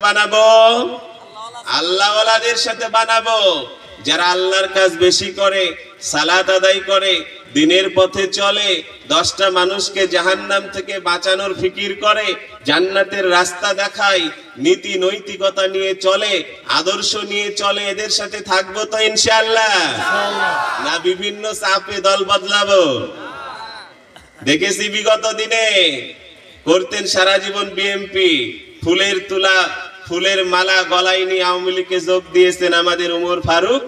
বানাবো? আল্লাহওয়ালাদের সাথে বানাবো, যারা আল্লাহর কাজ বেশি করে, সালাত আদায় করে, দিনের পথে চলে, 10টা মানুষকে জাহান্নাম থেকে বাঁচানোর ফিকির করে, জান্নাতের রাস্তা দেখায়, নীতি নৈতিকতা নিয়ে চলে, আদর্শ নিয়ে চলে। এদের সাথে থাকবো তো ইনশাআল্লাহ? না বিভিন্ন চাপে দল বদলাবো? দেখেছি বিগত দিনে করতেন সারা জীবন বিএনপি, ফুলের তুলা, ফুলের মালা গলায় নিয়ে আওয়ামী লীগে যোগ দিয়েছেন আমাদের উমর ফারুক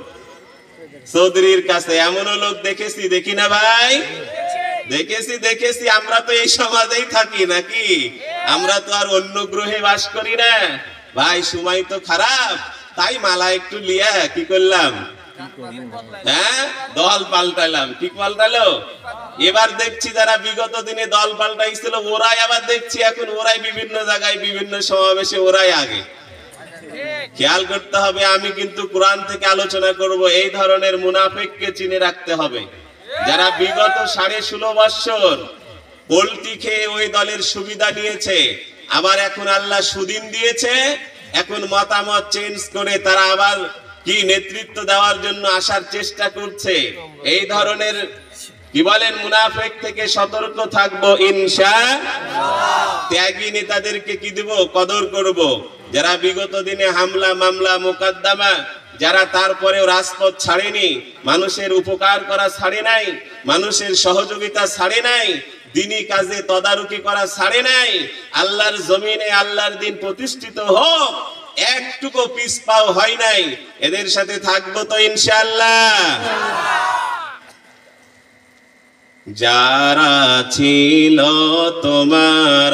চৌধুরীর কাছে। এমনও লোক দেখেছি, দেখি না ভাই? দেখেছি। আমরা তো এই সমাজেই থাকি নাকি? আমরা তো আর অন্য গ্রহে বাস করি না ভাই। সময় তো খারাপ, তাই মালা একটু লিয়া কি করলাম, হ্যাঁ, দল পাল্টালাম। কি পাল্টালো? এবার দেখছি যারা বিগত দিনে দল পাল্টাইছিল ওরাই আবার দেখছি এখন ওরাই বিভিন্ন জায়গায় বিভিন্ন সমাবেশে ওরাই আগে। খেয়াল করতে হবে। আমি কিন্তু কোরআন থেকে আলোচনা করব। এই ধরনের মুনাফিককে চিনে রাখতে হবে, যারা বিগত 16.5 বছর পোল্টি খেয়ে ওই দলের সুবিধা নিয়েছে, আবার এখন আল্লাহ সুদিন দিয়েছে, এখন মতামত চেঞ্জ করে তারা আবার কি নেতৃত্ব দেওয়ার জন্য আসার চেষ্টা করছে। এই ধরনের কি বলেন মুনাফিক থেকে সতর্ক থাকবো ইনশাআল্লাহ। ত্যাগী নেতাদেরকে কি দিব? কদর করব। যারা বিগত দিনে হামলা মামলা মোকদ্দমা, যারা তারপরেও রাজপথ ছাড়েনি, মানুষের উপকার করা ছাড়ে নাই, মানুষের সহযোগিতা ছাড়ে নাই, দিনী কাজে তদারকি করা ছাড়ে নাই, আল্লাহর জমিনে আল্লাহর দিন প্রতিষ্ঠিত হোক একটুকু পিছপাও হয় নাই, এদের সাথে থাকবো তো ইনশাআল্লাহ। যারা ছিল তোমার